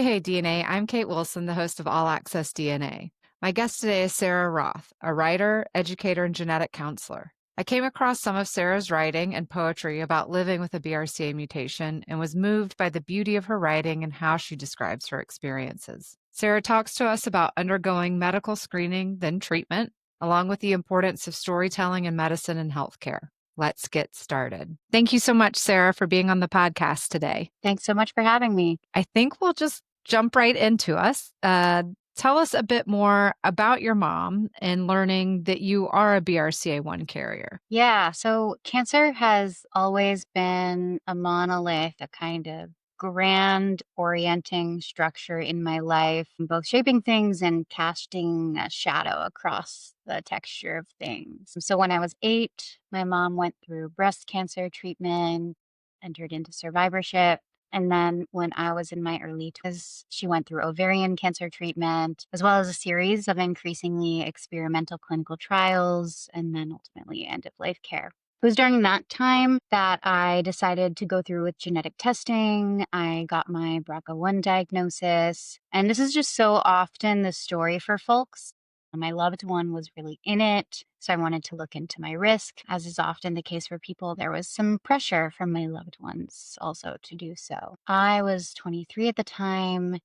Hey, DNA. I'm Kate Wilson, the host of All Access DNA. My guest today is Sarah Roth, a writer, educator, and genetic counselor. I came across some of Sarah's writing and poetry about living with a BRCA mutation and was moved by the beauty of her writing and how she describes her experiences. Sarah talks to us about undergoing medical screening, then treatment, along with the importance of storytelling in medicine and healthcare. Let's get started. Thank you so much, Sarah, for being on the podcast today. Thanks so much for having me. I think we'll just jump right into us. Tell us a bit more about your mom and learning that you are a BRCA1 carrier. Yeah, so cancer has always been a monolith, a kind of grand orienting structure in my life, both shaping things and casting a shadow across the texture of things. So when I was 8, my mom went through breast cancer treatment, entered into survivorship. And then when I was in my early 20s, she went through ovarian cancer treatment, as well as a series of increasingly experimental clinical trials, and then ultimately end of life care. It was during that time that I decided to go through with genetic testing. I got my BRCA1 diagnosis. And this is just so often the story for folks. My loved one was really in it. So I wanted to look into my risk. As is often the case for people, there was some pressure from my loved ones also to do so. I was 23 at the time,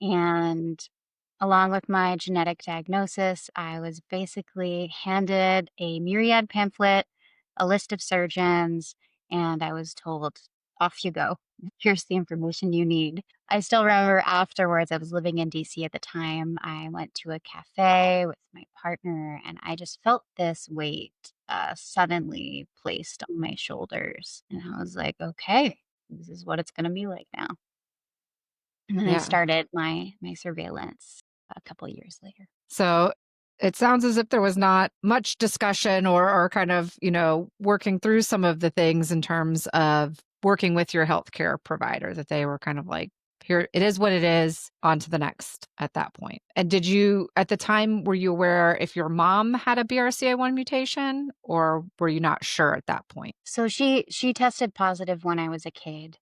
and along with my genetic diagnosis, I was basically handed a myriad pamphlet, a list of surgeons, and I was told, off you go. Here's the information you need. I still remember afterwards, I was living in DC at the time. I went to a cafe with my partner, and I just felt this weight suddenly placed on my shoulders. And I was like, okay, this is what it's going to be like now. And then I Yeah. started my surveillance a couple years later. So it sounds as if there was not much discussion or kind of, working through some of the things in terms of working with your healthcare provider, that they were kind of like, here, it is what it is, on to the next at that point. And did you, at the time, were you aware if your mom had a BRCA1 mutation, or were you not sure at that point? So she tested positive when I was a kid.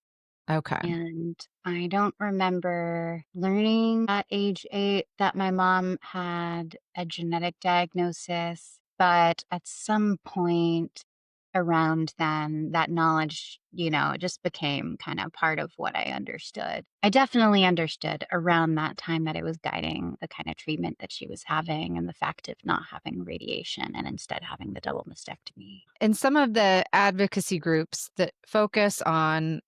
Okay. And I don't remember learning at age 8 that my mom had a genetic diagnosis, but at some point around then, that knowledge, just became kind of part of what I understood. I definitely understood around that time that it was guiding the kind of treatment that she was having and the fact of not having radiation and instead having the double mastectomy. And some of the advocacy groups that focus on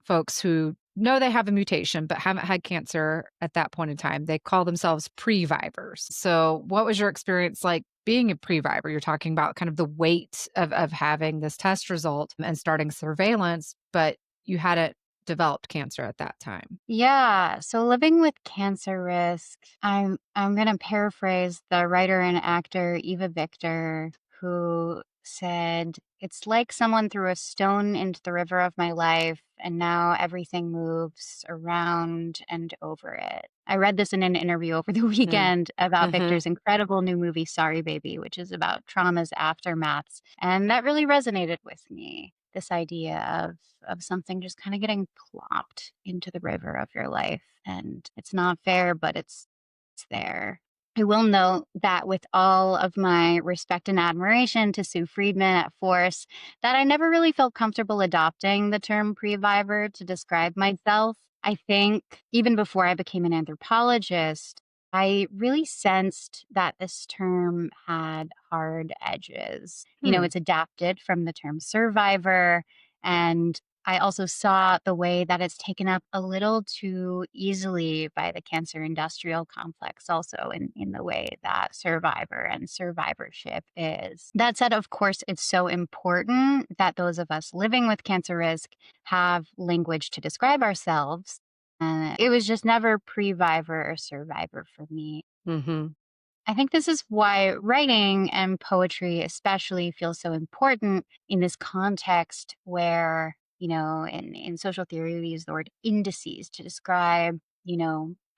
folks who know they have a mutation but haven't had cancer at that point in time, they call themselves previvors. So what was your experience like being a previvor? You're talking about kind of the weight of having this test result and starting surveillance, but you hadn't developed cancer at that time. Yeah, so living with cancer risk, I'm going to paraphrase the writer and actor Eva Victor, who said, "It's like someone threw a stone into the river of my life, and now everything moves around and over it." I read this in an interview over the Mm. weekend about Mhm. Victor's incredible new movie, Sorry Baby, which is about trauma's aftermaths. And that really resonated with me. This idea of something just kind of getting plopped into the river of your life. And it's not fair, but it's there. I will note that with all of my respect and admiration to Sue Friedman at Force, that I never really felt comfortable adopting the term previvor to describe myself. I think even before I became an anthropologist, I really sensed that this term had hard edges. Hmm. It's adapted from the term survivor, and I also saw the way that it's taken up a little too easily by the cancer industrial complex, also in the way that survivor and survivorship is. That said, of course, it's so important that those of us living with cancer risk have language to describe ourselves. It was just never previvor or survivor for me. Mhm. I think this is why writing and poetry especially feels so important in this context where, in social theory, we use the word indices to describe,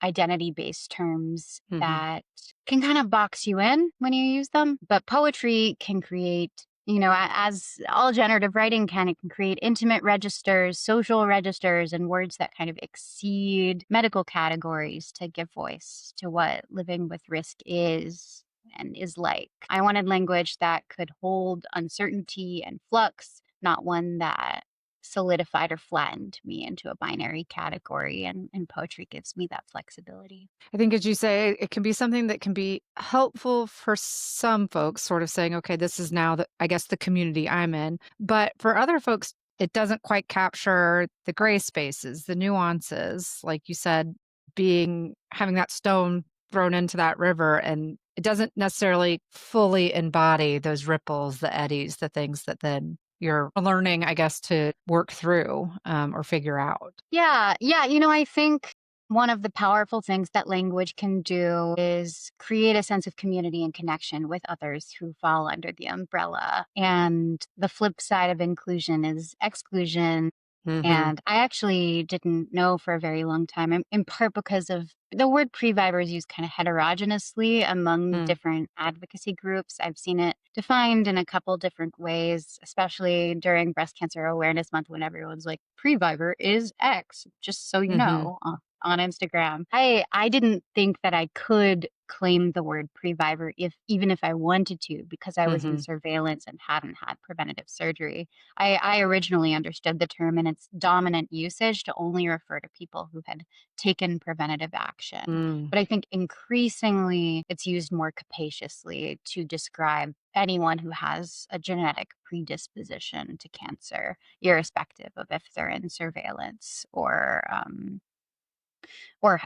identity based terms Mhm. that can kind of box you in when you use them. But poetry can create As all generative writing can, it can create intimate registers, social registers, and words that kind of exceed medical categories to give voice to what living with risk is and is like. I wanted language that could hold uncertainty and flux, not one that solidified or flattened me into a binary category. And poetry gives me that flexibility. I think, as you say, it can be something that can be helpful for some folks, sort of saying, okay, this is now the, I guess, the community I'm in. But for other folks, it doesn't quite capture the gray spaces, the nuances, like you said, having that stone thrown into that river. And it doesn't necessarily fully embody those ripples, the eddies, the things that then you're learning, I guess, to work through or figure out. Yeah, yeah. I think one of the powerful things that language can do is create a sense of community and connection with others who fall under the umbrella. And the flip side of inclusion is exclusion. Hmm. And I actually didn't know for a very long time, in part because of the word Previvor is used kind of heterogeneously among different advocacy groups. I've seen it defined in a couple different ways, especially during Breast Cancer Awareness Month when everyone's like, Previvor is X, just so you Hmm. know, on Instagram. I didn't think that I could claim the word Previvor even if I wanted to because I was in Hmm. surveillance and hadn't had preventative surgery. I originally understood the term in its dominant usage to only refer to people who had taken preventative action. Mm. But I think increasingly it's used more capaciously to describe anyone who has a genetic predisposition to cancer, irrespective of if they're in surveillance or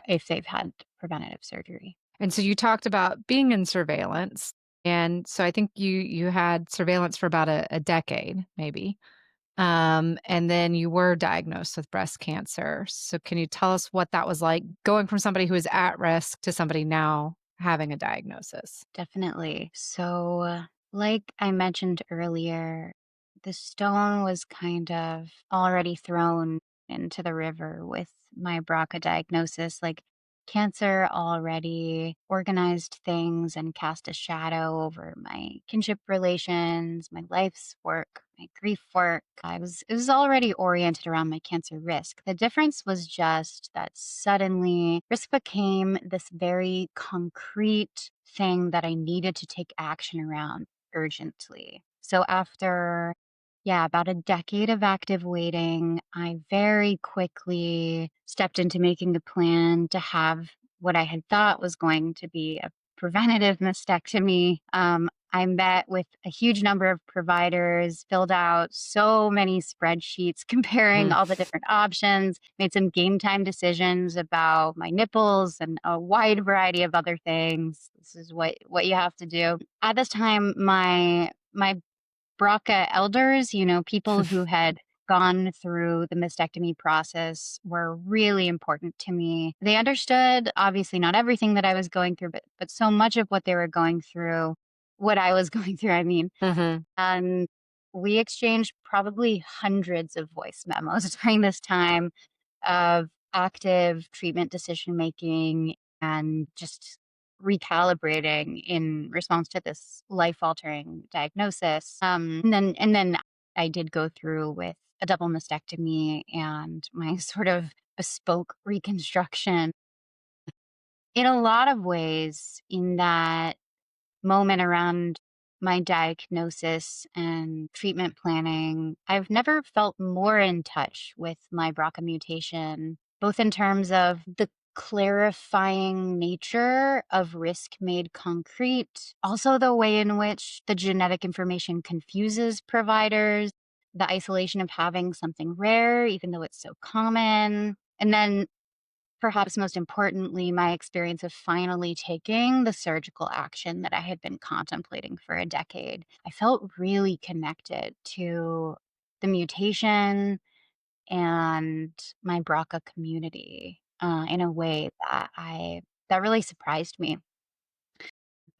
if they've had preventative surgery. And so you talked about being in surveillance. And so I think you had surveillance for about a decade, maybe. And then you were diagnosed with breast cancer. So can you tell us what that was like going from somebody who is at risk to somebody now having a diagnosis? Definitely. So, like I mentioned earlier, the stone was kind of already thrown into the river with my BRCA diagnosis. Like, cancer already organized things and cast a shadow over my kinship relations, my life's work, my grief work. It was already oriented around my cancer risk. The difference was just that suddenly risk became this very concrete thing that I needed to take action around urgently. So after, yeah, about a decade of active waiting, I very quickly stepped into making the plan to have what I had thought was going to be a preventative mastectomy. I met with a huge number of providers, filled out so many spreadsheets comparing Mm. all the different options, made some game time decisions about my nipples and a wide variety of other things. This is what you have to do. At this time, my BRCA elders, people who had gone through the mastectomy process were really important to me. They understood, obviously, not everything that I was going through, but so much of what they were going through, what I was going through, I mean. Hmm. And we exchanged probably hundreds of voice memos during this time of active treatment decision making and just recalibrating in response to this life altering diagnosis. And then I did go through with a double mastectomy and my sort of bespoke reconstruction in a lot of ways in that moment around my diagnosis and treatment planning, I've never felt more in touch with my BRCA mutation, both in terms of the clarifying nature of risk made concrete, also the way in which the genetic information confuses providers, the isolation of having something rare, even though it's so common. And then perhaps most importantly, my experience of finally taking the surgical action that I had been contemplating for a decade. I felt really connected to the mutation and my BRCA community in a way that really surprised me.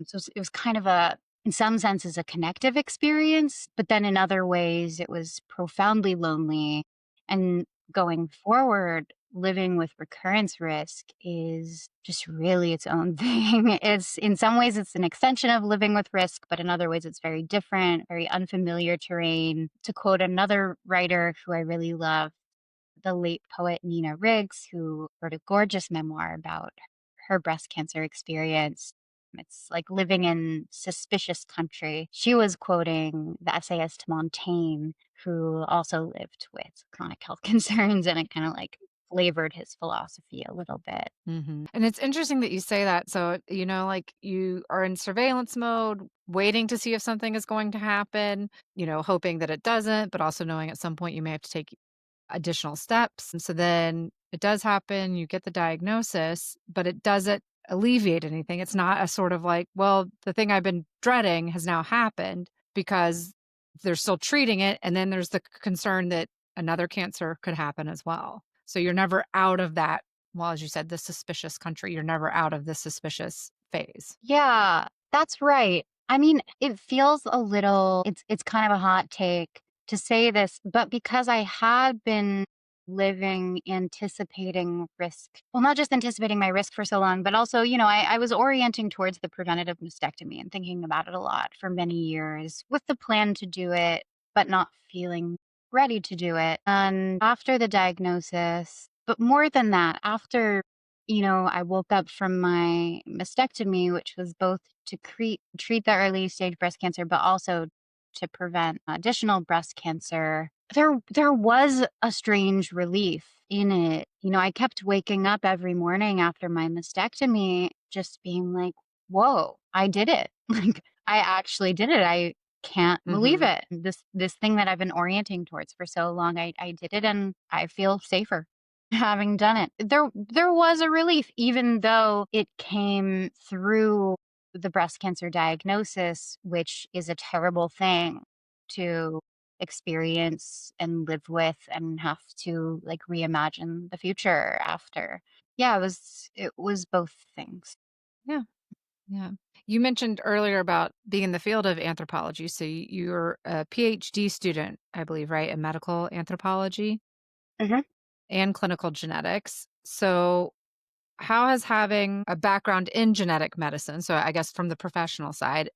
It was kind of in some senses, a connective experience, but then in other ways, it was profoundly lonely and going forward, living with recurrence risk is just really its own thing. It's in some ways it's an extension of living with risk, but in other ways it's very different, very unfamiliar terrain. To quote another writer who I really love, the late poet Nina Riggs, who wrote a gorgeous memoir about her breast cancer experience. It's like living in suspicious country. She was quoting the essayist Montaigne, who also lived with chronic health concerns, and it kind of like flavored his philosophy a little bit. And it's interesting that you say that. So, like you are in surveillance mode, waiting to see if something is going to happen, hoping that it doesn't, but also knowing at some point you may have to take additional steps. And so then it does happen, you get the diagnosis, but it doesn't alleviate anything. It's not a sort of like, well, the thing I've been dreading has now happened because they're still treating it. And then there's the concern that another cancer could happen as well. So you're never out of that. Well, as you said, the suspicious country, you're never out of the suspicious phase. Yeah, that's right. I mean, it feels a little it's kind of a hot take to say this, but because I had been living anticipating risk. Well, not just anticipating my risk for so long, but also, I was orienting towards the preventative mastectomy and thinking about it a lot for many years with the plan to do it, but not feeling ready to do it. And after the diagnosis, but more than that, after I woke up from my mastectomy, which was both to treat the early stage breast cancer, but also to prevent additional breast cancer. There was a strange relief in it. I kept waking up every morning after my mastectomy, just being like, "Whoa, I did it! Like, I actually did it. I can't believe Mhm. it. This thing that I've been orienting towards for so long, I did it, and I feel safer." Having done it. There was a relief, even though it came through the breast cancer diagnosis, which is a terrible thing to experience and live with and have to, like, reimagine the future after. Yeah, it was both things. Yeah. Yeah. You mentioned earlier about being in the field of anthropology. So you're a PhD student, I believe, right? In medical anthropology Mhm. and clinical genetics. So how has having a background in genetic medicine, so I guess from the professional side,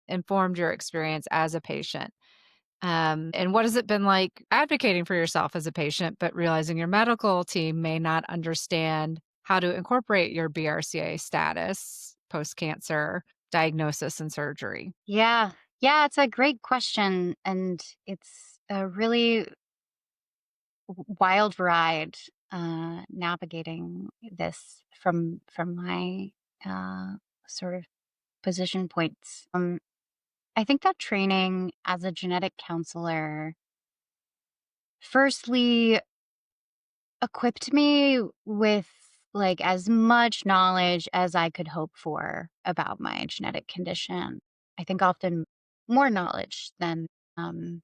informed your experience as a patient? And what has it been like advocating for yourself as a patient, but realizing your medical team may not understand how to incorporate your BRCA status post cancer diagnosis and surgery? Yeah. Yeah, it's a great question, and it's a really wild ride, navigating this from my, uh, sort of position points. I think that training as a genetic counselor, firstly, equipped me with, like, as much knowledge as I could hope for about my genetic condition. I think often more knowledge um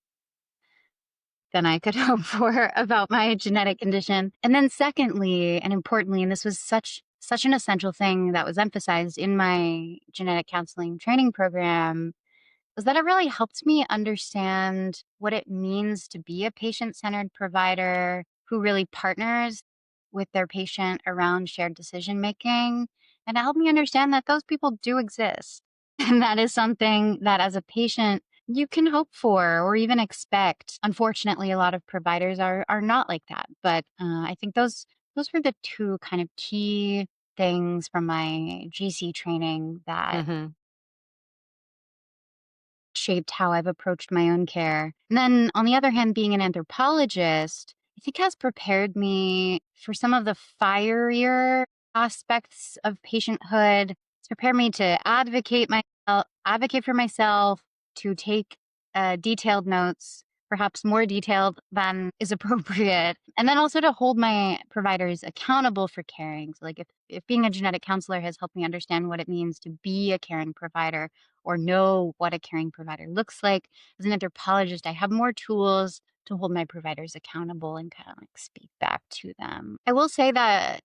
than I could hope for about my genetic condition. And then secondly, and importantly, and this was such an essential thing that was emphasized in my genetic counseling training program, was that it really helped me understand what it means to be a patient-centered provider who really partners with their patient around shared decision making, and to help me understand that those people do exist. And that is something that as a patient you can hope for or even expect. Unfortunately, a lot of providers are not like that. But I think those were the two kind of key things from my GC training that Mhm. shaped how I've approached my own care. And then on the other hand, being an anthropologist, I think has prepared me for some of the fierier aspects of patienthood. It's prepared me to advocate for myself, to take detailed notes, perhaps more detailed than is appropriate, and then also to hold my providers accountable for caring. So, like, if being a genetic counselor has helped me understand what it means to be a caring provider, or know what a caring provider looks like. As an anthropologist, I have more tools to hold my providers accountable and kind of like speak back to them. I will say that,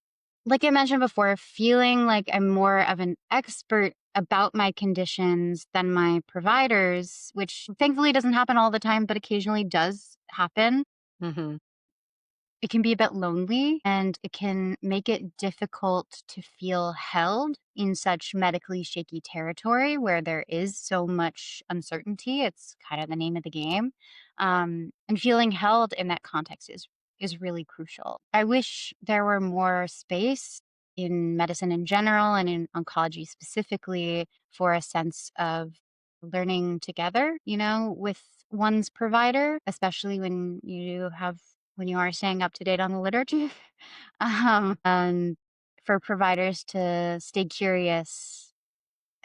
like I mentioned before, feeling like I'm more of an expert about my conditions than my providers, which thankfully doesn't happen all the time, but occasionally does happen. Mhm. it can be a bit lonely and it can make it difficult to feel held in such medically shaky territory where there is so much uncertainty. It's kind of the name of the game. And feeling held in that context is really crucial. I wish there were more space in medicine in general and in oncology specifically for a sense of learning together, with one's provider, especially when you are staying up to date on the literature. And for providers to stay curious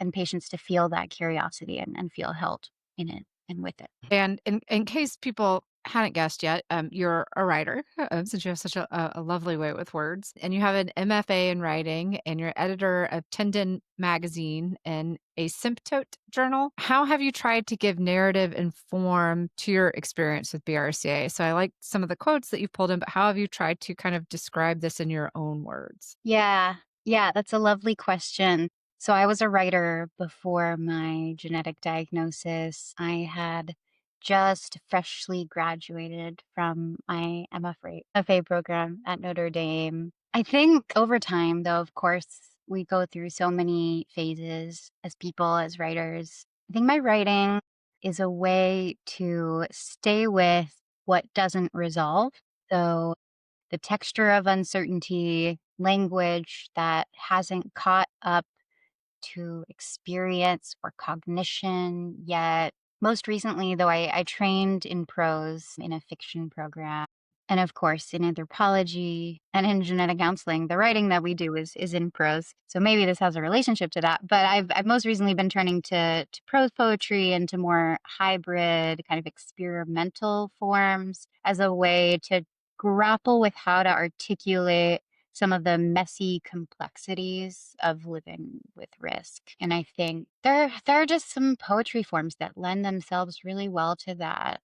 and patients to feel that curiosity and feel held in it and with it. And in case people hadn't guessed yet, you're a writer, since you have such a lovely way with words, and you have an MFA in writing, and you're editor of Tendon Magazine and Asymptote Journal. How have you tried to give narrative and form to your experience with BRCA? So I like some of the quotes that you've pulled in, but how have you tried to kind of describe this in your own words? Yeah. Yeah, that's a lovely question. So I was a writer before my genetic diagnosis. I had just freshly graduated from my MFA program at Notre Dame. I think over time, though, of course, we go through so many phases as people, as writers. I think my writing is a way to stay with what doesn't resolve. So the texture of uncertainty, language that hasn't caught up to experience or cognition yet. Most recently, though, I trained in prose in a fiction program. And of course, in anthropology and in genetic counseling, the writing that we do is in prose. So maybe this has a relationship to that. But I've most recently been turning to prose poetry and to more hybrid, kind of experimental forms as a way to grapple with how to articulate some of the messy complexities of living with risk. And I think there are just some poetry forms that lend themselves really well to that.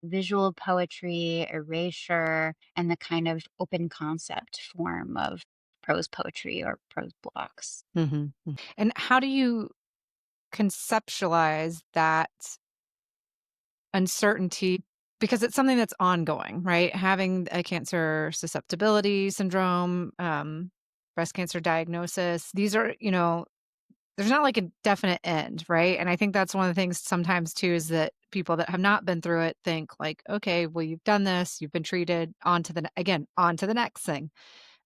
Visual poetry, erasure, and the kind of open concept form of prose poetry or prose blocks. Mhm. And how do you conceptualize that uncertainty? Because it's something that's ongoing, right? Having a cancer susceptibility syndrome, breast cancer diagnosis, these are, there's not like a definite end, right? And I think that's one of the things sometimes too is that people that have not been through it think like, okay, well, you've done this, you've been treated, on to the again, on to the next thing.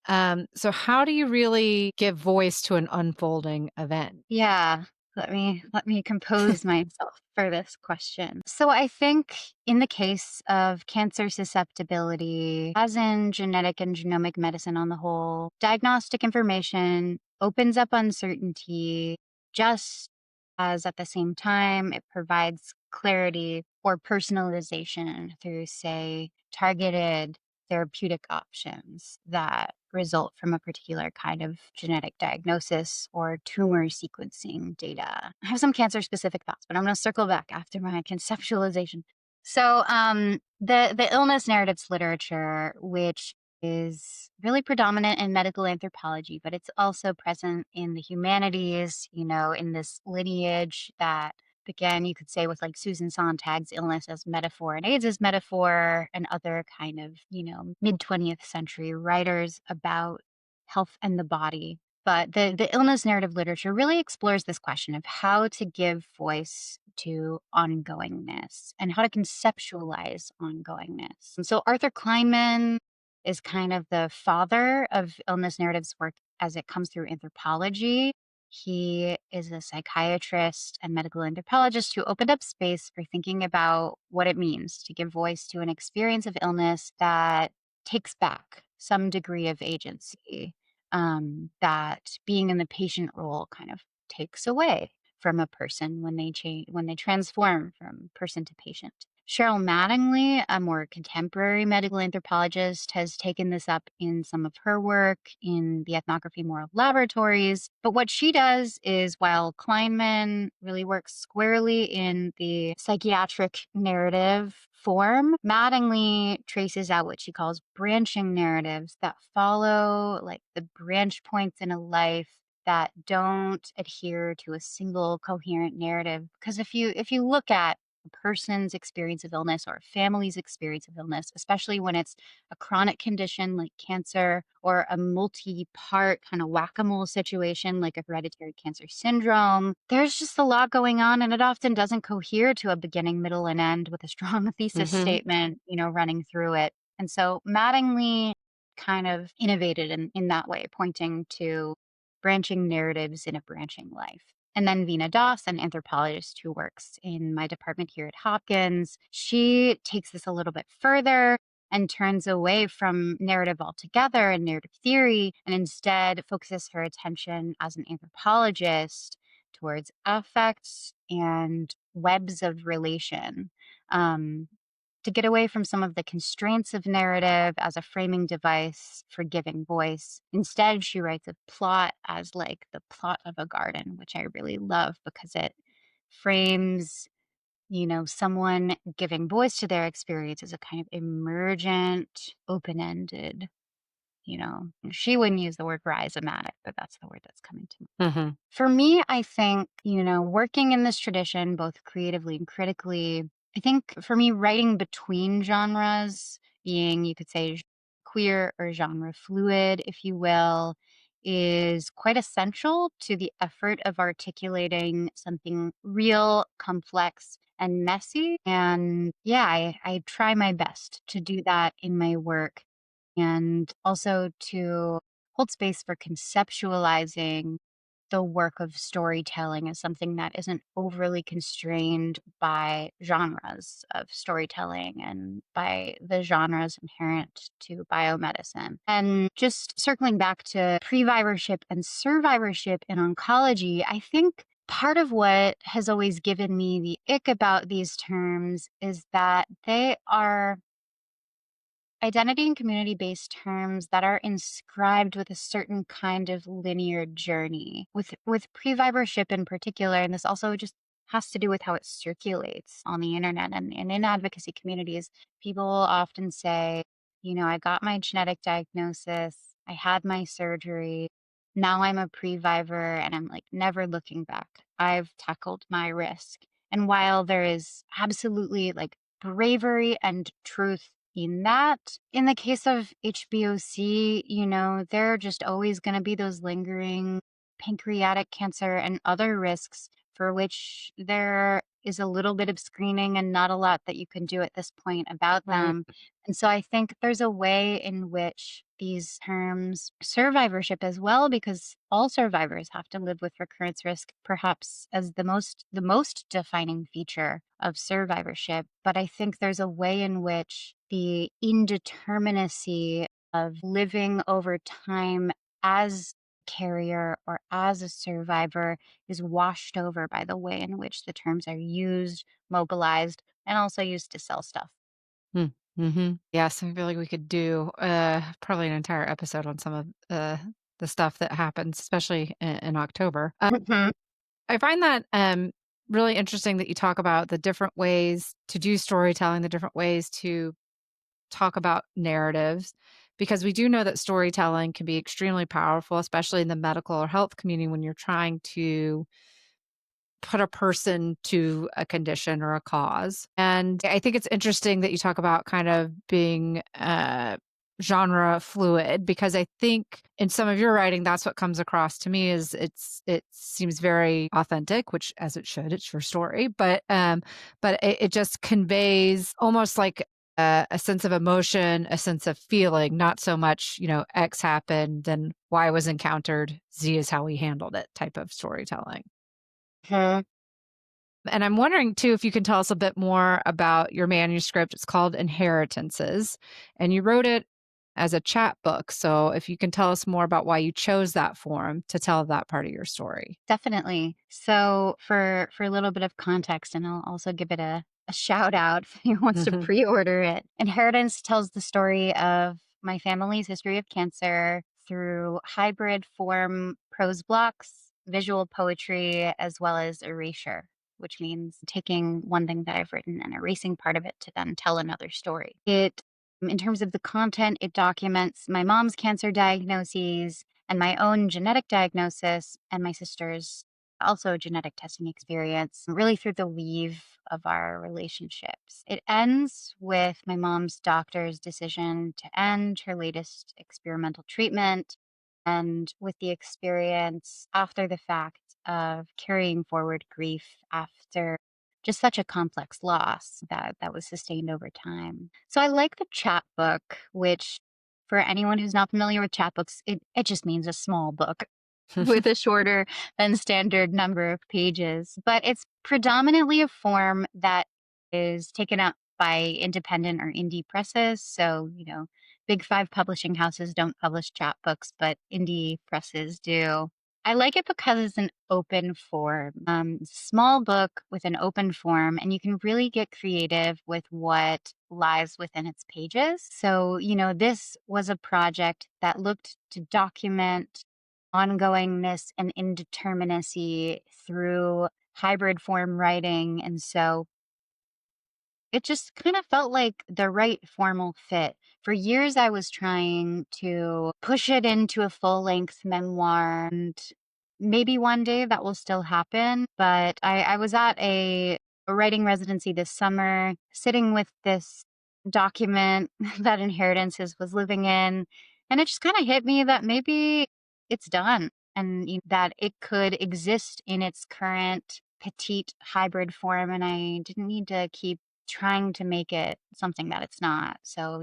So how do you really give voice to an unfolding event? Yeah. Let me compose myself for this question. So I think in the case of cancer susceptibility, as in genetic and genomic medicine on the whole, diagnostic information opens up uncertainty just as at the same time it provides clarity or personalization through, say, targeted therapeutic options that result from a particular kind of genetic diagnosis or tumor sequencing data. I have some cancer specific thoughts, but I'm going to circle back after my conceptualization. So, the illness narratives literature, which is really predominant in medical anthropology, but it's also present in the humanities, in this lineage that began, you could say, with like Susan Sontag's illness as metaphor and AIDS as metaphor, and other kind of, mid 20th century writers about health and the body. But the illness narrative literature really explores this question of how to give voice to ongoingness and how to conceptualize ongoingness. And so Arthur Kleinman is kind of the father of illness narratives work as it comes through anthropology. He is a psychiatrist and medical anthropologist who opened up space for thinking about what it means to give voice to an experience of illness that takes back some degree of agency, that being in the patient role kind of takes away from a person when they change, when they transform from person to patient. Cheryl Mattingly, a more contemporary medical anthropologist, has taken this up in some of her work in the ethnography moral laboratories. But what she does is, while Kleinman really works squarely in the psychiatric narrative form, Mattingly traces out what she calls branching narratives that follow like the branch points in a life that don't adhere to a single coherent narrative. Because if you look at a person's experience of illness or a family's experience of illness, especially when it's a chronic condition like cancer or a multi part kind of whack a mole situation like a hereditary cancer syndrome. There's just a lot going on, and it often doesn't cohere to a beginning, middle, and end with a strong thesis Mhm. statement, running through it. And so Mattingly kind of innovated in that way, pointing to branching narratives in a branching life. And then Vina Das, an anthropologist who works in my department here at Hopkins, she takes this a little bit further and turns away from narrative altogether and narrative theory and instead focuses her attention as an anthropologist towards affects and webs of relation. Um, to get away from some of the constraints of narrative as a framing device for giving voice. Instead, she writes a plot as like the plot of a garden, which I really love because it frames, someone giving voice to their experience as a kind of emergent, open ended, she wouldn't use the word rhizomatic, but that's the word that's coming to me. Mhm. For me, I think, working in this tradition, both creatively and critically, I think for me, writing between genres, being, you could say, queer or genre fluid, if you will, is quite essential to the effort of articulating something real, complex, and messy. And yeah, I try my best to do that in my work and also to hold space for conceptualizing the work of storytelling as something that isn't overly constrained by genres of storytelling and by the genres inherent to biomedicine. And just circling back to previvorship and survivorship in oncology, I think part of what has always given me the ick about these terms is that they are identity and community based terms that are inscribed with a certain kind of linear journey with previvorship in particular, and this also just has to do with how it circulates on the internet and in advocacy communities. People often say, I got my genetic diagnosis, I had my surgery, now I'm a previvor and I'm like never looking back, I've tackled my risk. And while there is absolutely like bravery and truth in that. In the case of HBOC, there are just always going to be those lingering pancreatic cancer and other risks for which there is a little bit of screening and not a lot that you can do at this point about Right. them. And so I think there's a way in which these terms survivorship as well, because all survivors have to live with recurrence risk, perhaps as the most defining feature of survivorship. But I think there's a way in which the indeterminacy of living over time as carrier or as a survivor is washed over by the way in which the terms are used, mobilized, and also used to sell stuff. Mm. Mhm. Yes, I feel like we could do, probably an entire episode on some of, the stuff that happens, especially in October. Mhm. I find that, really interesting that you talk about the different ways to do storytelling, the different ways to talk about narratives, because we do know that storytelling can be extremely powerful, especially in the medical or health community when you're trying to put a person to a condition or a cause. And I think it's interesting that you talk about kind of being genre fluid, because I think in some of your writing that's what comes across to me is it seems very authentic, which as it should, it's your story, but it just conveys almost like a sense of emotion, a sense of feeling, not so much, X happened, then Y was encountered, Z is how we handled it type of storytelling. Mhm. And I'm wondering too if you can tell us a bit more about your manuscript. It's called Inheritances, and you wrote it as a chapbook. So if you can tell us more about why you chose that form to tell that part of your story. Definitely. So for a little bit of context, and I'll also give it a shout out if anyone wants to Hmm. pre-order it. Inheritance tells the story of my family's history of cancer through hybrid form prose blocks, visual poetry, as well as erasure, which means taking one thing that I've written and erasing part of it to then tell another story. In terms of the content, it documents my mom's cancer diagnoses and my own genetic diagnosis and my sister's also genetic testing experience, really through the weave of our relationships. It ends with my mom's doctor's decision to end her latest experimental treatment and with the experience after the fact of carrying forward grief after just such a complex loss that was sustained over time. So I like the chapbook, which for anyone who's not familiar with chapbooks, it just means a small book with a shorter than standard number of pages. But it's predominantly a form that is taken up by independent or indie presses. So, big five publishing houses don't publish chapbooks, but indie presses do. I like it because it's an open form, it's a small book with an open form, and you can really get creative with what lies within its pages. So, this was a project that looked to document ongoingness and indeterminacy through hybrid form writing. And so it just kind of felt like the right formal fit. For years, I was trying to push it into a full length memoir, and maybe one day that will still happen. But I was at a writing residency this summer, sitting with this document that Inheritances was living in. And it just kind of hit me that maybe it's done and that it could exist in its current petite hybrid form. And I didn't need to keep trying to make it something that it's not. So,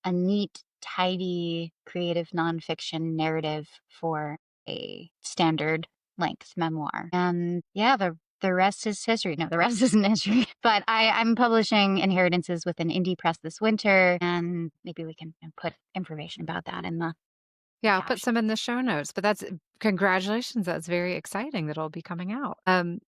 a neat, tidy, creative nonfiction narrative for a standard length memoir. And yeah, the rest is history. No, the rest isn't history. But I'm publishing Inheritances with an indie press this winter, and maybe we can put information about that in the Yeah, I'll put caption. some in the show notes, but that's congratulations, that's very exciting that it'll be coming out. And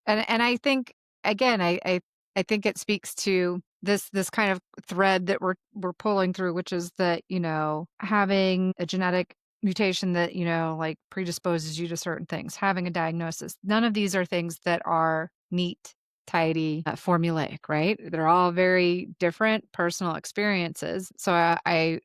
I think again, I think it speaks to this kind of thread that we're pulling through, which is that, having a genetic mutation that, like predisposes you to certain things, having a diagnosis. None of these are things that are neat, tidy, formulaic, right? They're all very different personal experiences. So I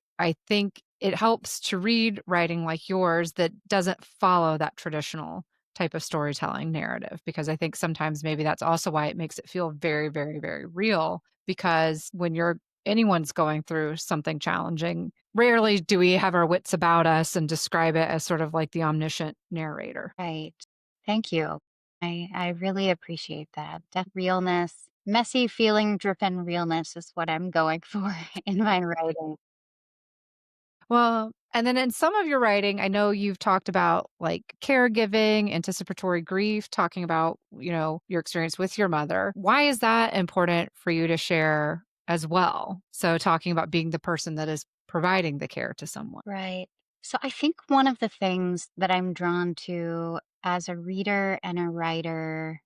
think it helps to read writing like yours that doesn't follow that traditional type of storytelling narrative, because I think sometimes maybe that's also why it makes it feel very, very, very real, because when anyone's going through something challenging, rarely do we have our wits about us and describe it as sort of like the omniscient narrator. Right. Thank you. I really appreciate that. That realness, messy feeling driven realness is what I'm going for in my writing. Well, and then in some of your writing, I know you've talked about like caregiving, anticipatory grief, talking about, your experience with your mother. Why is that important for you to share as well? So talking about being the person that is providing the care to someone. Right. So I think one of the things that I'm drawn to as a reader and a writer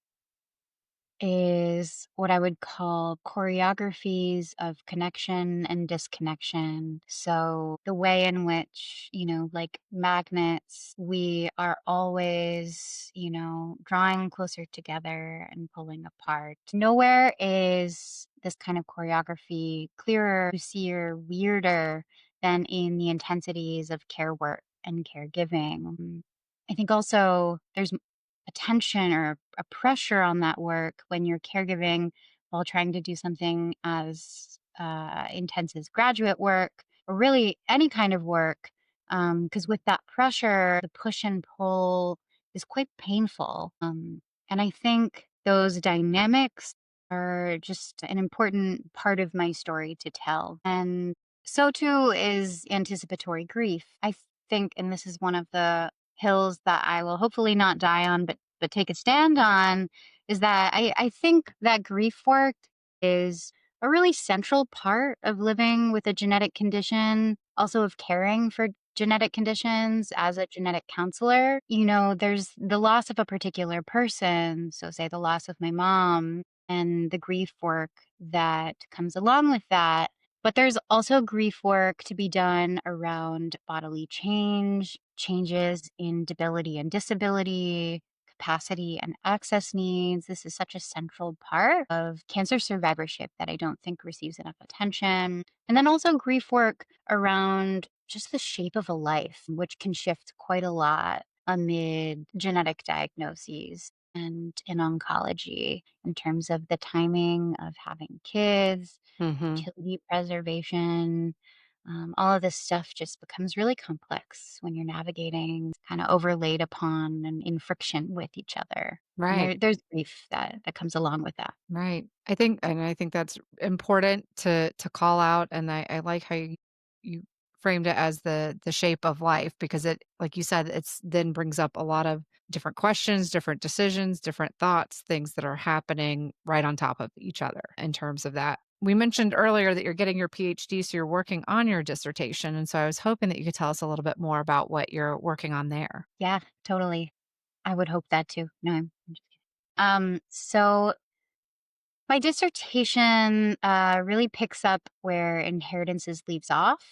is what I would call choreographies of connection and disconnection. So, the way in which, like magnets, we are always, drawing closer together and pulling apart. Nowhere is this kind of choreography clearer, juicier, weirder than in the intensities of care work and caregiving. I think also there's a tension or a pressure on that work when you're caregiving while trying to do something as intense as graduate work or really any kind of work. Because with that pressure, the push and pull is quite painful. And I think those dynamics are just an important part of my story to tell. And so too is anticipatory grief. I think, and this is one of the hills that I will hopefully not die on, but take a stand on, is that I think that grief work is a really central part of living with a genetic condition, also of caring for genetic conditions as a genetic counselor. There's the loss of a particular person, so say the loss of my mom and the grief work that comes along with that. But there's also grief work to be done around bodily change, changes in debility and disability, capacity and access needs. This is such a central part of cancer survivorship that I don't think receives enough attention. And then also grief work around just the shape of a life, which can shift quite a lot amid genetic diagnoses and in oncology in terms of the timing of having kids, Hmm. fertility preservation. All of this stuff just becomes really complex when you're navigating, kind of overlaid upon and in friction with each other. And Right. there's grief that comes along with that. Right. I think that's important to call out, and I like how you framed it as the shape of life because it, like you said, it's then brings up a lot of different questions, different decisions, different thoughts, things that are happening right on top of each other in terms of that. We mentioned earlier that you're getting your PhD, so you're working on your dissertation, and so I was hoping that you could tell us a little bit more about what you're working on there. Yeah, totally. I would hope that too. No, I'm just kidding. So my dissertation really picks up where inheritances leaves off.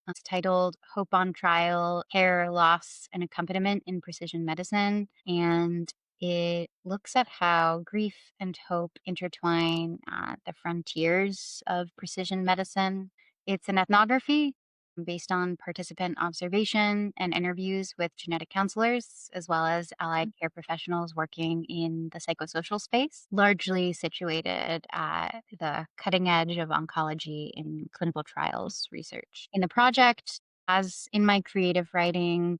It's titled Hope on Trial, Hair Loss and Accompaniment in Precision Medicine. And it looks at how grief and hope intertwine at the frontiers of precision medicine. It's an ethnography based on participant observation and interviews with genetic counselors, as well as allied care professionals working in the psychosocial space, largely situated at the cutting edge of oncology in clinical trials research. In the project, as in my creative writing,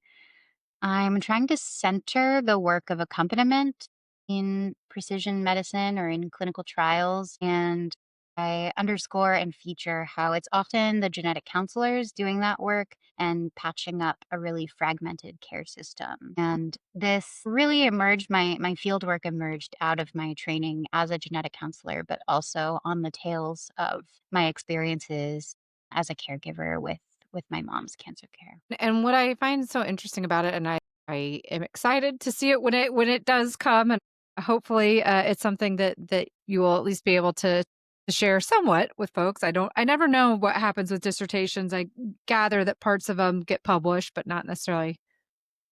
I'm trying to center the work of accompaniment in precision medicine or in clinical trials. And I underscore and feature how it's often the genetic counselors doing that work and patching up a really fragmented care system. And this really emerged, my field work emerged out of my training as a genetic counselor, but also on the tails of my experiences as a caregiver with my mom's cancer care. And what I find so interesting about it, and I am excited to see it when it does come, and hopefully it's something that you will at least be able to share somewhat with folks. I never know what happens with dissertations. I gather that parts of them get published, but not necessarily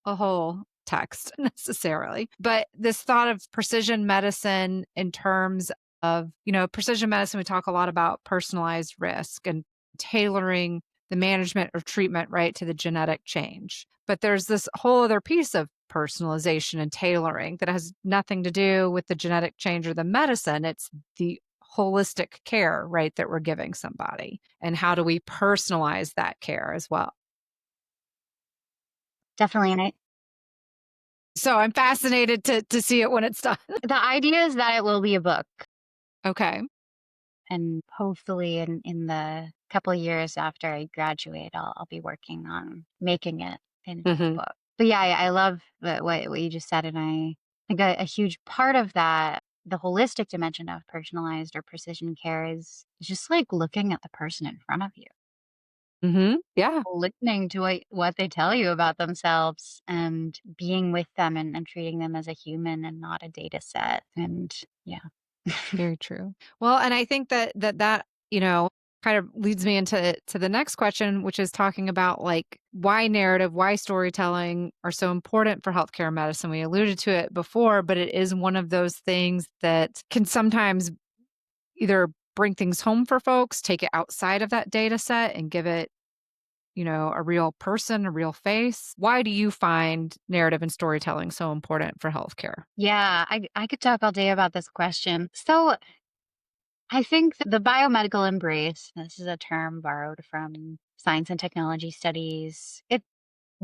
a whole text necessarily. But this thought of precision medicine in terms of, precision medicine, we talk a lot about personalized risk and tailoring the management or treatment right to the genetic change. But there's this whole other piece of personalization and tailoring that has nothing to do with the genetic change or the medicine. It's the holistic care, right, that we're giving somebody. And how do we personalize that care as well? Definitely. And So I'm fascinated to see it when it's done. the idea is that it will be a book, Okay. and hopefully in the couple of years after I graduate, I'll be working on making it into a Mhm. book. But yeah, I love what you just said, and I think a huge part of that, the holistic dimension of personalized or precision care is just like looking at the person in front of you, Mhm. Yeah, listening to what they tell you about themselves and being with them and treating them as a human and not a data set. And yeah. very true. Well, and I think that kind of leads me into the next question, which is talking about like why narrative, why storytelling are so important for healthcare medicine. We alluded to it before, but it is one of those things that can sometimes either bring things home for folks, take it outside of that data set and give it a real person, a real face. Why do you find narrative and storytelling so important for healthcare? Yeah, I could talk all day about this question. So I think that the biomedical embrace, this is a term borrowed from science and technology studies, it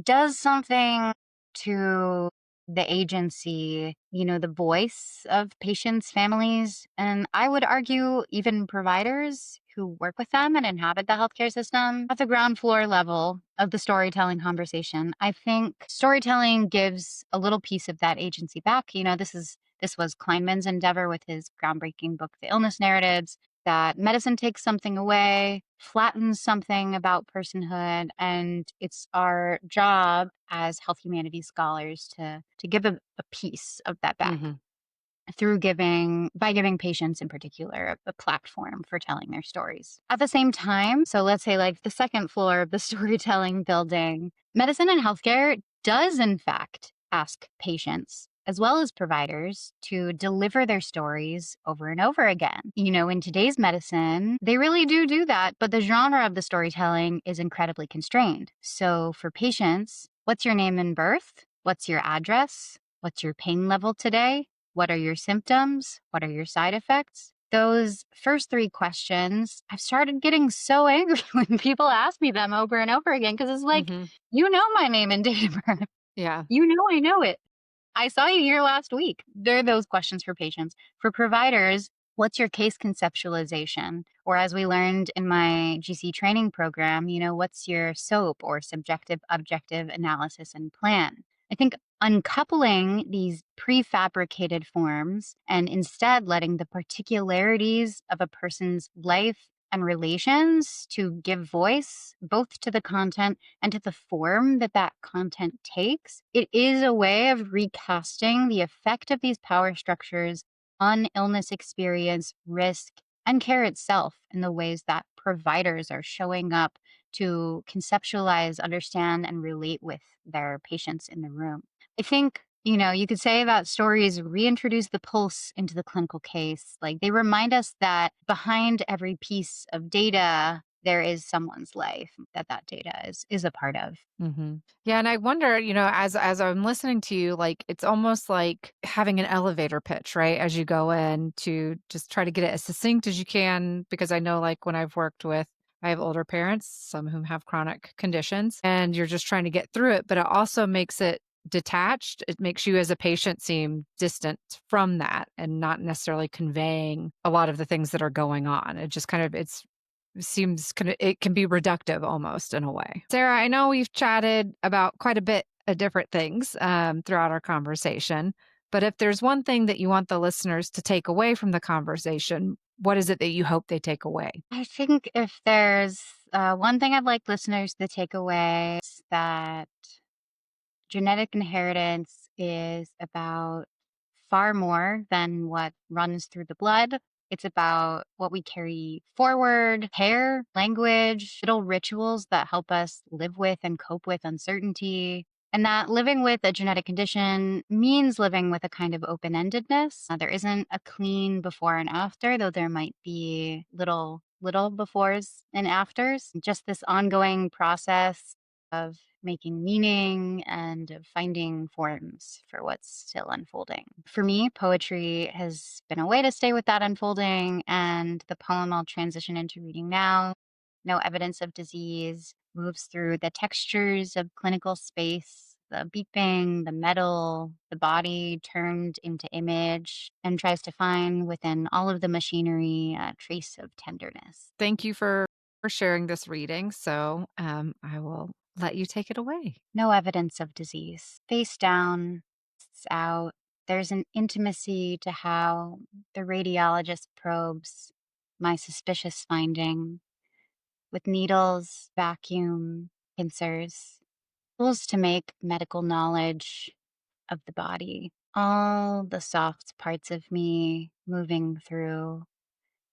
does something to the agency, the voice of patients, families, and I would argue even providers who work with them and inhabit the healthcare system at the ground floor level of the storytelling conversation. I think storytelling gives a little piece of that agency back. This was Kleinman's endeavor with his groundbreaking book, The Illness Narratives, that medicine takes something away, flattens something about personhood, and it's our job as health humanities scholars to give a piece of that back Mhm. by giving patients in particular a platform for telling their stories. At the same time, so let's say like the second floor of the storytelling building, medicine and healthcare does in fact ask patients as well as providers to deliver their stories over and over again. In today's medicine, they really do that, but the genre of the storytelling is incredibly constrained. So for patients, what's your name and birth? What's your address? What's your pain level today? What are your symptoms? What are your side effects? Those first three questions, I've started getting so angry when people ask me them over and over again because it's like, Mhm. you know my name and date of birth. Yeah. You know I know it. I saw you here last week. There are those questions for patients. For providers, what's your case conceptualization? Or as we learned in my GC training program, what's your SOAP or subjective objective analysis and plan? I think uncoupling these prefabricated forms and instead letting the particularities of a person's life and relations to give voice both to the content and to the form that that content takes, it is a way of recasting the effect of these power structures on illness experience, risk, and care itself in the ways that providers are showing up to conceptualize, understand, and relate with their patients in the room. I think, you could say that stories reintroduce the pulse into the clinical case. Like they remind us that behind every piece of data, there is someone's life that data is a part of. Yeah, and I wonder, as I'm listening to you, like it's almost like having an elevator pitch, right? As you go in to just try to get it as succinct as you can, because I know like when I've worked with I have older parents, some of whom have chronic conditions, and you're just trying to get through it, but it also makes it detached. It makes you as a patient seem distant from that and not necessarily conveying a lot of the things that are going on. It just kind of seems kind of it can be reductive almost in a way. Sarah, I know we've chatted about quite a bit of different things throughout our conversation, but if there's one thing that you want the listeners to take away from the conversation, what is it that you hope they take away? I think if there's one thing I'd like listeners to take away is that genetic inheritance is about far more than what runs through the blood. It's about what we carry forward, hair, language, little rituals that help us live with and cope with uncertainty. And that living with a genetic condition means living with a kind of open endedness. There isn't a clean before and after, though there might be little befores and afters. Just this ongoing process of making meaning and of finding forms for what's still unfolding. For me, poetry has been a way to stay with that unfolding, and the poem I'll transition into reading now, No Evidence of Disease, moves through the textures of clinical space, the beeping, the metal, the body turned into image, and tries to find within all of the machinery a trace of tenderness. Thank you for sharing this reading. So I will let you take it away. No evidence of disease. Face down, it's out. There's an intimacy to how the radiologist probes my suspicious finding with needles, vacuum, pincers, tools to make medical knowledge of the body. All the soft parts of me moving through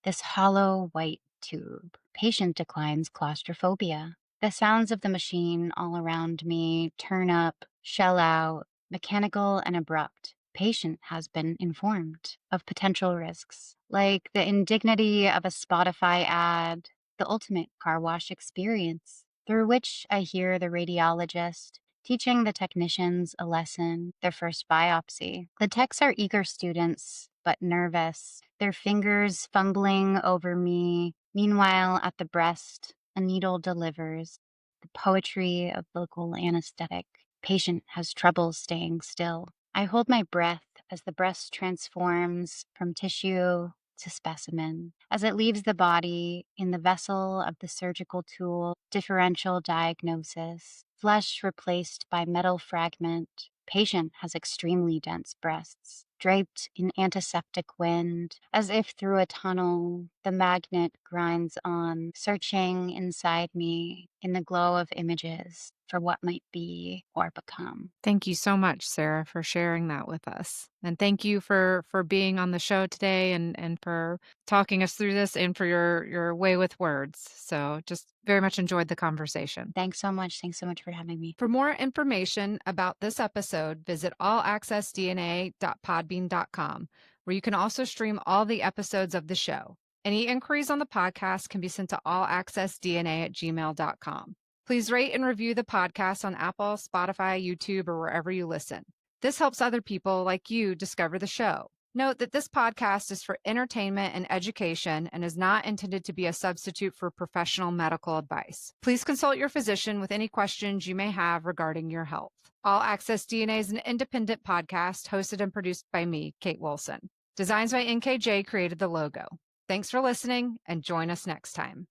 this hollow white tube. Patient declines claustrophobia. The sounds of the machine all around me turn up, shell out, mechanical and abrupt. Patient has been informed of potential risks, like the indignity of a Spotify ad, the ultimate car wash experience, through which I hear the radiologist teaching the technicians a lesson, their first biopsy. The techs are eager students, but nervous, their fingers fumbling over me. Meanwhile, at the breast, a needle delivers. The poetry of local anesthetic. Patient has trouble staying still. I hold my breath as the breast transforms from tissue to specimen. As it leaves the body in the vessel of the surgical tool, differential diagnosis. Flesh replaced by metal fragment. Patient has extremely dense breasts, draped in antiseptic wind, as if through a tunnel. The magnet grinds on, searching inside me in the glow of images for what might be or become. Thank you so much, Sarah, for sharing that with us. And thank you for being on the show today and for talking us through this and for your way with words. So just very much enjoyed the conversation. Thanks so much. Thanks so much for having me. For more information about this episode, visit allaccessdna.podbean.com, where you can also stream all the episodes of the show. Any inquiries on the podcast can be sent to allaccessdna@gmail.com. Please rate and review the podcast on Apple, Spotify, YouTube, or wherever you listen. This helps other people like you discover the show. Note that this podcast is for entertainment and education and is not intended to be a substitute for professional medical advice. Please consult your physician with any questions you may have regarding your health. All Access DNA is an independent podcast hosted and produced by me, Kate Wilson. Designs by NKJ created the logo. Thanks for listening and join us next time.